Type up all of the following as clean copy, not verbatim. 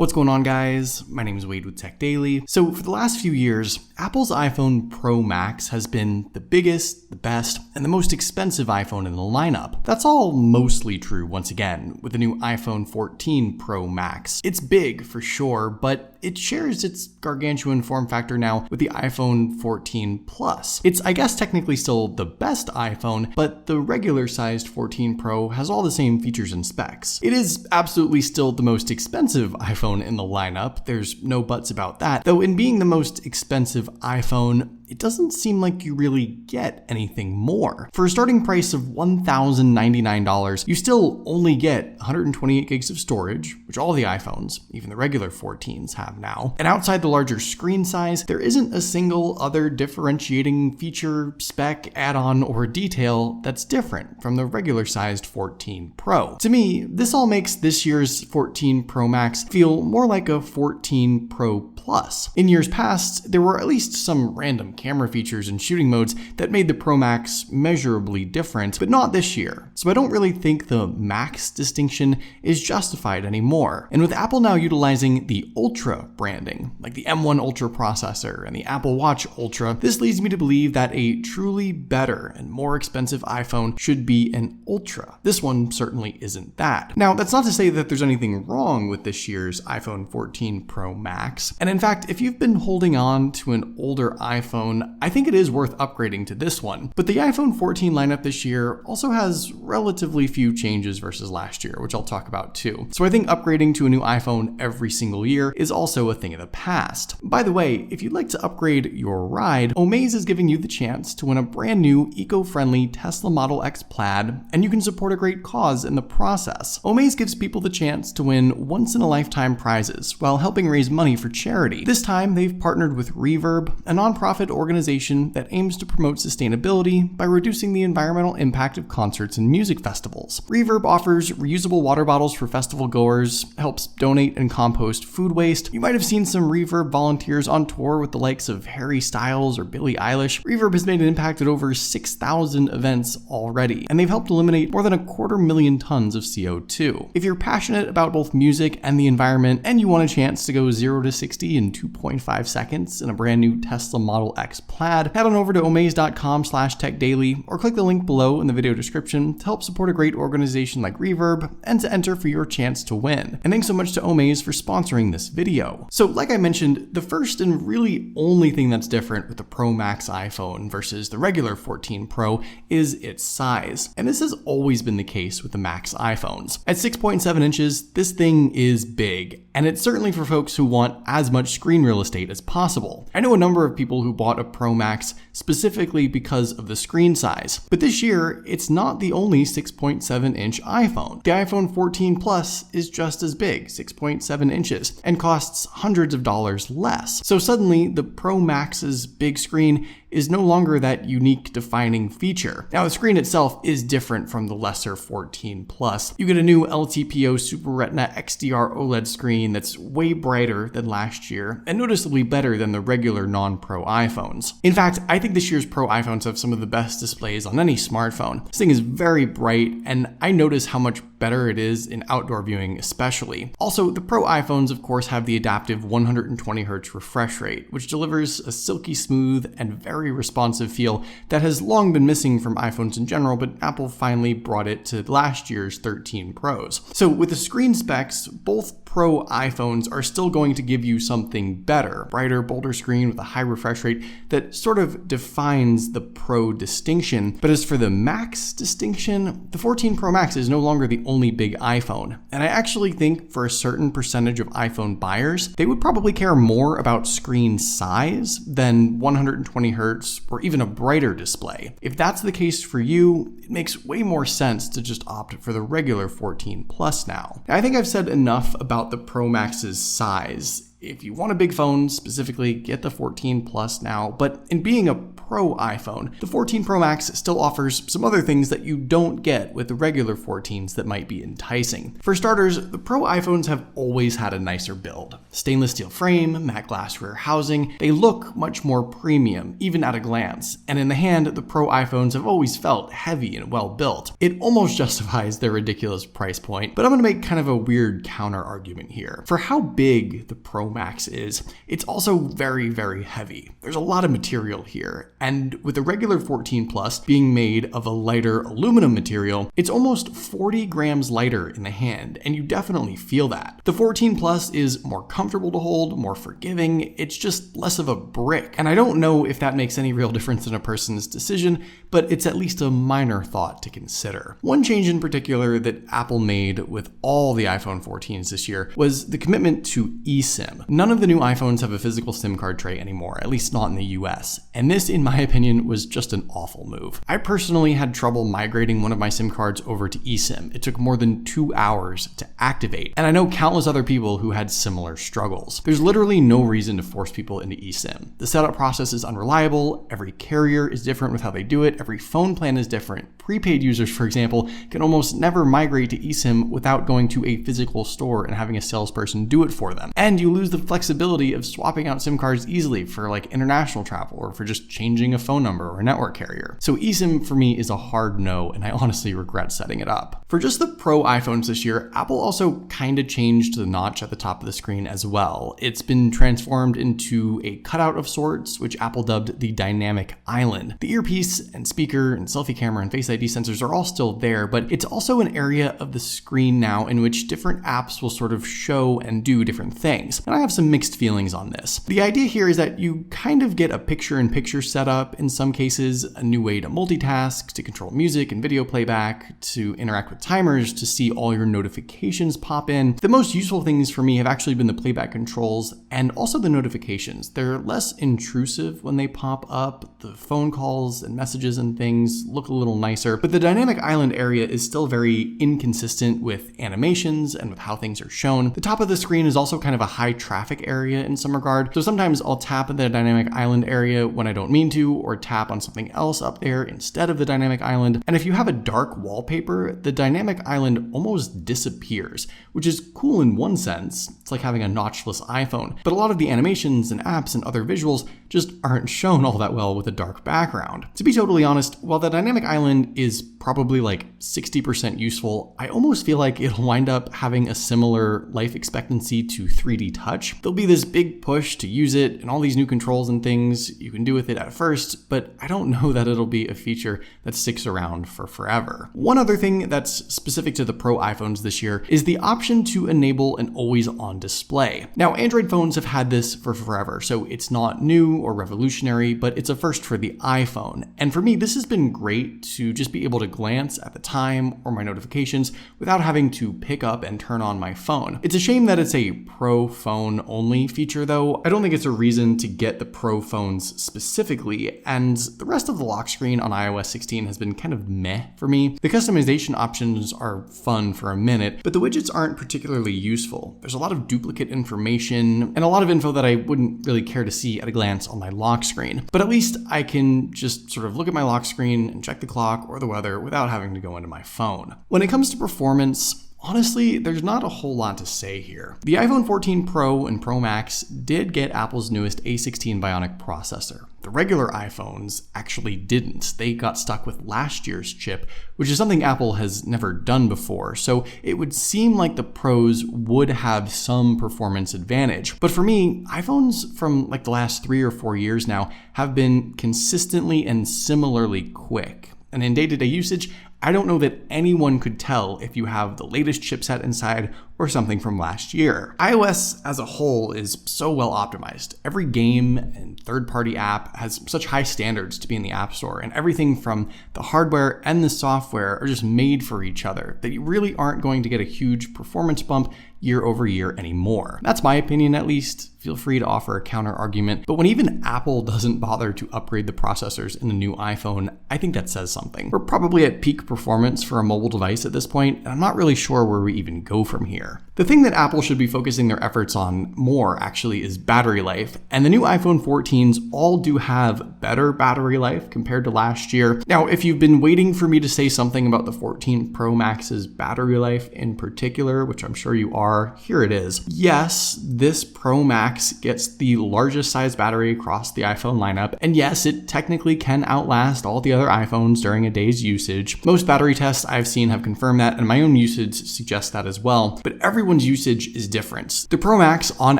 What's going on, guys? My name is Wade with TechDaily. So for the last few years, Apple's iPhone Pro Max has been the biggest, the best, and the most expensive iPhone in the lineup. That's all mostly true once again with the new iPhone 14 Pro Max. It's big for sure, but it shares its gargantuan form factor now with the iPhone 14 Plus. It's, I guess, technically still the best iPhone, but the regular sized 14 Pro has all the same features and specs. It is absolutely still the most expensive iPhone in the lineup, there's no buts about that, though in being the most expensive iPhone, it doesn't seem like you really get anything more. For a starting price of $1,099, you still only get 128 gigs of storage, which all the iPhones, even the regular 14s, have now. And outside the larger screen size, there isn't a single other differentiating feature, spec, add-on, or detail that's different from the regular sized 14 Pro. To me, this all makes this year's 14 Pro Max feel more like a 14 Pro Plus. In years past, there were at least some random camera features and shooting modes that made the Pro Max measurably different, but not this year. So I don't really think the Max distinction is justified anymore. And with Apple now utilizing the Ultra branding, like the M1 Ultra processor and the Apple Watch Ultra, this leads me to believe that a truly better and more expensive iPhone should be an Ultra. This one certainly isn't that. Now, that's not to say that there's anything wrong with this year's iPhone 14 Pro Max. And in fact, if you've been holding on to an older iPhone, I think it is worth upgrading to this one. But the iPhone 14 lineup this year also has relatively few changes versus last year, which I'll talk about too. So I think upgrading to a new iPhone every single year is also a thing of the past. By the way, if you'd like to upgrade your ride, Omaze is giving you the chance to win a brand new eco-friendly Tesla Model X Plaid, and you can support a great cause in the process. Omaze gives people the chance to win once-in-a-lifetime prizes while helping raise money for charity. This time, they've partnered with Reverb, a nonprofit organization that aims to promote sustainability by reducing the environmental impact of concerts and music festivals. Reverb offers reusable water bottles for festival goers, helps donate and compost food waste. You might have seen some Reverb volunteers on tour with the likes of Harry Styles or Billie Eilish. Reverb has made an impact at over 6,000 events already, and they've helped eliminate more than 250,000 tons of CO2. If you're passionate about both music and the environment, and you want a chance to go 0 to 60 in 2.5 seconds in a brand new Tesla Model X Plaid, head on over to omaze.com/techdaily or click the link below in the video description to help support a great organization like Reverb and to enter for your chance to win. And thanks so much to Omaze for sponsoring this video. So like I mentioned, the first and really only thing that's different with the Pro Max iPhone versus the regular 14 Pro is its size. And this has always been the case with the Max iPhones. At 6.7 inches, this thing is big, and it's certainly for folks who want as much screen real estate as possible. I know a number of people who bought a Pro Max specifically because of the screen size, but this year, it's not the only 6.7 inch iPhone. The iPhone 14 Plus is just as big, 6.7 inches, and costs hundreds of dollars less. So suddenly, the Pro Max's big screen is no longer that unique defining feature. Now, the screen itself is different from the lesser 14 Plus. You get a new LTPO Super Retina XDR OLED screen that's way brighter than last year and noticeably better than the regular non-Pro iPhones. In fact, I think this year's Pro iPhones have some of the best displays on any smartphone. This thing is very bright, and I notice how much better it is in outdoor viewing especially. Also, the Pro iPhones of course have the adaptive 120Hz refresh rate, which delivers a silky smooth and very responsive feel that has long been missing from iPhones in general, but Apple finally brought it to last year's 13 Pros. So with the screen specs, both Pro iPhones are still going to give you something better, brighter, bolder screen with a high refresh rate that sort of defines the Pro distinction. But as for the Max distinction, the 14 Pro Max is no longer the only big iPhone. And I actually think for a certain percentage of iPhone buyers, they would probably care more about screen size than 120 Hz or even a brighter display. If that's the case for you, it makes way more sense to just opt for the regular 14 Plus now. I think I've said enough about the Pro Max's size. if you want a big phone, specifically get the 14 Plus now, but in being a Pro iPhone, the 14 Pro Max still offers some other things that you don't get with the regular 14s that might be enticing. For starters, the Pro iPhones have always had a nicer build. Stainless steel frame, matte glass rear housing, they look much more premium, even at a glance. And in the hand, the Pro iPhones have always felt heavy and well built. It almost justifies their ridiculous price point, but I'm gonna make kind of a weird counter argument here. For how big the Pro Max is, it's also very, very heavy. There's a lot of material here, and with the regular 14 Plus being made of a lighter aluminum material, it's almost 40 grams lighter in the hand, and you definitely feel that. The 14 Plus is more comfortable to hold, more forgiving, it's just less of a brick. And I don't know if that makes any real difference in a person's decision, but it's at least a minor thought to consider. One change in particular that Apple made with all the iPhone 14s this year was the commitment to eSIM. None of the new iPhones have a physical SIM card tray anymore, at least not in the US, and this, in my opinion, was just an awful move. I personally had trouble migrating one of my SIM cards over to eSIM. It took more than 2 hours to activate, and I know countless other people who had similar struggles. There's literally no reason to force people into eSIM. The setup process is unreliable, every carrier is different with how they do it, every phone plan is different. Prepaid users, for example, can almost never migrate to eSIM without going to a physical store and having a salesperson do it for them. And you lose the flexibility of swapping out SIM cards easily for like international travel or for just changing a phone number or a network carrier. So eSIM for me is a hard no, and I honestly regret setting it up. For just the Pro iPhones this year, Apple also kind of changed the notch at the top of the screen as well. It's been transformed into a cutout of sorts, which Apple dubbed the Dynamic Island. The earpiece and speaker and selfie camera and Face ID sensors are all still there, but it's also an area of the screen now in which different apps will sort of show and do different things. And I have some mixed feelings on this. The idea here is that you kind of get a picture-in-picture setup in some cases, a new way to multitask, to control music and video playback, to interact with timers, to see all your notifications pop in. The most useful things for me have actually been the playback controls and also the notifications. They're less intrusive when they pop up. The phone calls and messages and things look a little nicer, but the Dynamic Island area is still very inconsistent with animations and with how things are shown. The top of the screen is also kind of a high traffic area in some regard, so sometimes I'll tap the Dynamic Island area when I don't mean to, or tap on something else up there instead of the Dynamic Island. And if you have a dark wallpaper, the Dynamic Island almost disappears, which is cool in one sense. It's like having a notchless iPhone, but a lot of the animations and apps and other visuals just aren't shown all that well with a dark background. To be totally honest, while the Dynamic Island is probably like 60% useful, I almost feel like it'll wind up having a similar life expectancy to 3D Touch. There'll be this big push to use it and all these new controls and things you can do with it at first, but I don't know that it'll be a feature that sticks around for forever. One other thing that's specific to the Pro iPhones this year is the option to enable an always-on display. Now, Android phones have had this for forever, so it's not new or revolutionary, but it's a first for the iPhone. And for me, this has been great to just be able to glance at the time or my notifications without having to pick up and turn on my phone. It's a shame that it's a Pro phone only feature though. I don't think it's a reason to get the Pro phones specifically, and the rest of the lock screen on iOS 16 has been kind of meh for me. The customization options are fun for a minute, but the widgets aren't particularly useful. There's a lot of duplicate information and a lot of info that I wouldn't really care to see at a glance on my lock screen. But at least I can just sort of look at my lock screen and check the clock or the weather without having to go into my phone. When it comes to performance, honestly, there's not a whole lot to say here. The iPhone 14 Pro and Pro Max did get Apple's newest A16 Bionic processor. The regular iPhones actually didn't. They got stuck with last year's chip, which is something Apple has never done before, so it would seem like the Pros would have some performance advantage. But for me, iPhones from like the last 3 or 4 years now have been consistently and similarly quick. And in day-to-day usage, I don't know that anyone could tell if you have the latest chipset inside or something from last year. iOS as a whole is so well optimized. Every game and third-party app has such high standards to be in the App Store, and everything from the hardware and the software are just made for each other, that you really aren't going to get a huge performance bump year over year anymore. That's my opinion at least. Feel free to offer a counter argument, but when even Apple doesn't bother to upgrade the processors in the new iPhone, I think that says something. We're probably at peak performance for a mobile device at this point, and I'm not really sure where we even go from here. here. The thing that Apple should be focusing their efforts on more actually is battery life, and the new iPhone 14s all do have better battery life compared to last year. Now, if you've been waiting for me to say something about the 14 Pro Max's battery life in particular, which I'm sure you are, here it is. Yes, this Pro Max gets the largest size battery across the iPhone lineup, and yes, it technically can outlast all the other iPhones during a day's usage. Most battery tests I've seen have confirmed that, and my own usage suggests that as well, but everyone's usage is different. The Pro Max, on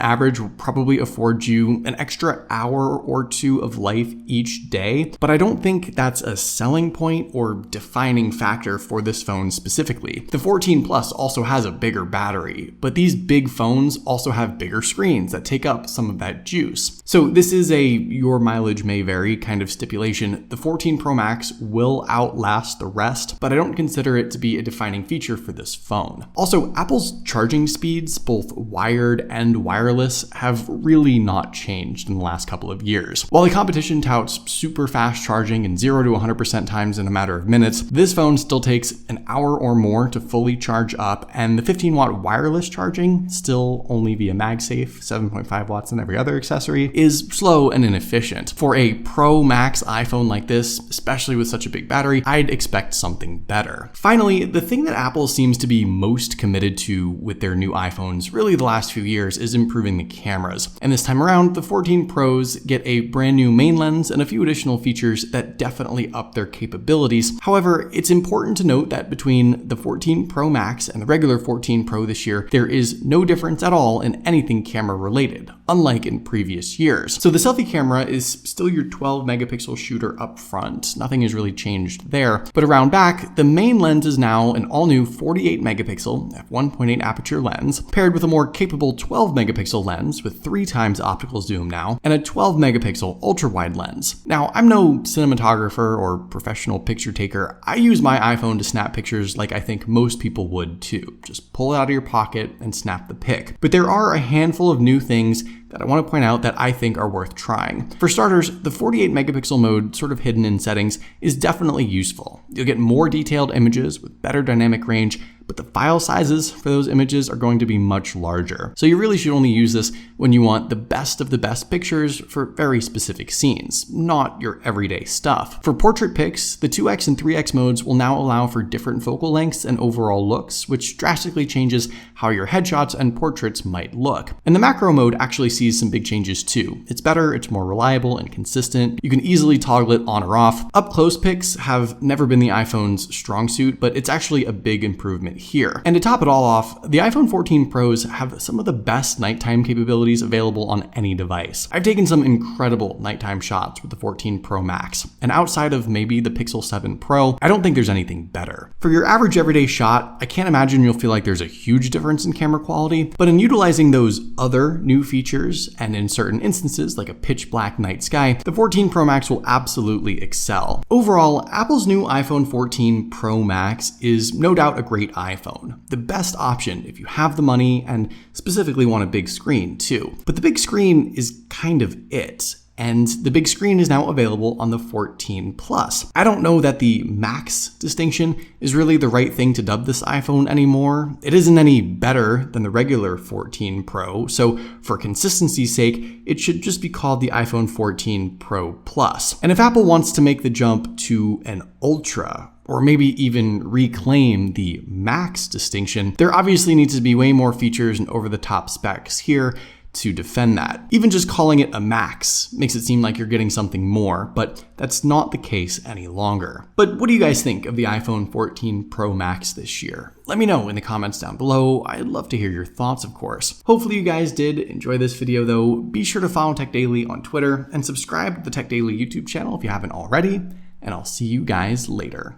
average, will probably afford you an extra hour or two of life each day, but I don't think that's a selling point or defining factor for this phone specifically. The 14 Plus also has a bigger battery, but these big phones also have bigger screens that take up some of that juice. So this is a your mileage may vary kind of stipulation. The 14 Pro Max will outlast the rest, but I don't consider it to be a defining feature for this phone. Also, Apple's charging speeds, both wired and wireless, have really not changed in the last couple of years. While the competition touts super fast charging and 0 to 100% times in a matter of minutes, this phone still takes an hour or more to fully charge up, and the 15-watt wireless charging, still only via MagSafe, 7.5 watts in every other accessory, is slow and inefficient. For a Pro Max iPhone like this, especially with such a big battery, I'd expect something better. Finally, the thing that Apple seems to be most committed to with their new iPhones really the last few years is improving the cameras. And this time around, the 14 Pros get a brand new main lens and a few additional features that definitely up their capabilities. However, it's important to note that between the 14 Pro Max and the regular 14 Pro this year, there is no difference at all in anything camera related, unlike in previous years. So the selfie camera is still your 12 megapixel shooter up front. Nothing has really changed there. But around back, the main lens is now an all new 48 megapixel f1.8 aperture lens, paired with a more capable 12 megapixel lens with 3 times optical zoom now, and a 12 megapixel ultra wide lens. Now, I'm no cinematographer or professional picture taker. I use my iPhone to snap pictures like I think most people would too. Just pull it out of your pocket and snap the pic. But there are a handful of new things that I want to point out that I think are worth trying. For starters, the 48 megapixel mode, sort of hidden in settings, is definitely useful. You'll get more detailed images with better dynamic range, but the file sizes for those images are going to be much larger. So you really should only use this when you want the best of the best pictures for very specific scenes, not your everyday stuff. For portrait pics, the 2x and 3x modes will now allow for different focal lengths and overall looks, which drastically changes how your headshots and portraits might look. And the macro mode actually sees some big changes too. It's better, it's more reliable and consistent. You can easily toggle it on or off. Up close pics have never been the iPhone's strong suit, but it's actually a big improvement here. And to top it all off, the iPhone 14 Pros have some of the best nighttime capabilities available on any device. I've taken some incredible nighttime shots with the 14 Pro Max, and outside of maybe the Pixel 7 Pro, I don't think there's anything better. For your average everyday shot, I can't imagine you'll feel like there's a huge difference in camera quality, but in utilizing those other new features, and in certain instances like a pitch black night sky, the 14 Pro Max will absolutely excel. Overall, Apple's new iPhone 14 Pro Max is no doubt a great iPhone. The best option if you have the money and specifically want a big screen too. But the big screen is kind of it. And the big screen is now available on the 14 Plus. I don't know that the Max distinction is really the right thing to dub this iPhone anymore. It isn't any better than the regular 14 Pro, so for consistency's sake, it should just be called the iPhone 14 Pro Plus. And if Apple wants to make the jump to an Ultra, or maybe even reclaim the Max distinction, there obviously needs to be way more features and over-the-top specs here to defend that. Even just calling it a Max makes it seem like you're getting something more, but that's not the case any longer. But what do you guys think of the iPhone 14 Pro Max this year? Let me know in the comments down below. I'd love to hear your thoughts, of course. Hopefully you guys did enjoy this video though. Be sure to follow TechDaily on Twitter and subscribe to the TechDaily YouTube channel if you haven't already, and I'll see you guys later.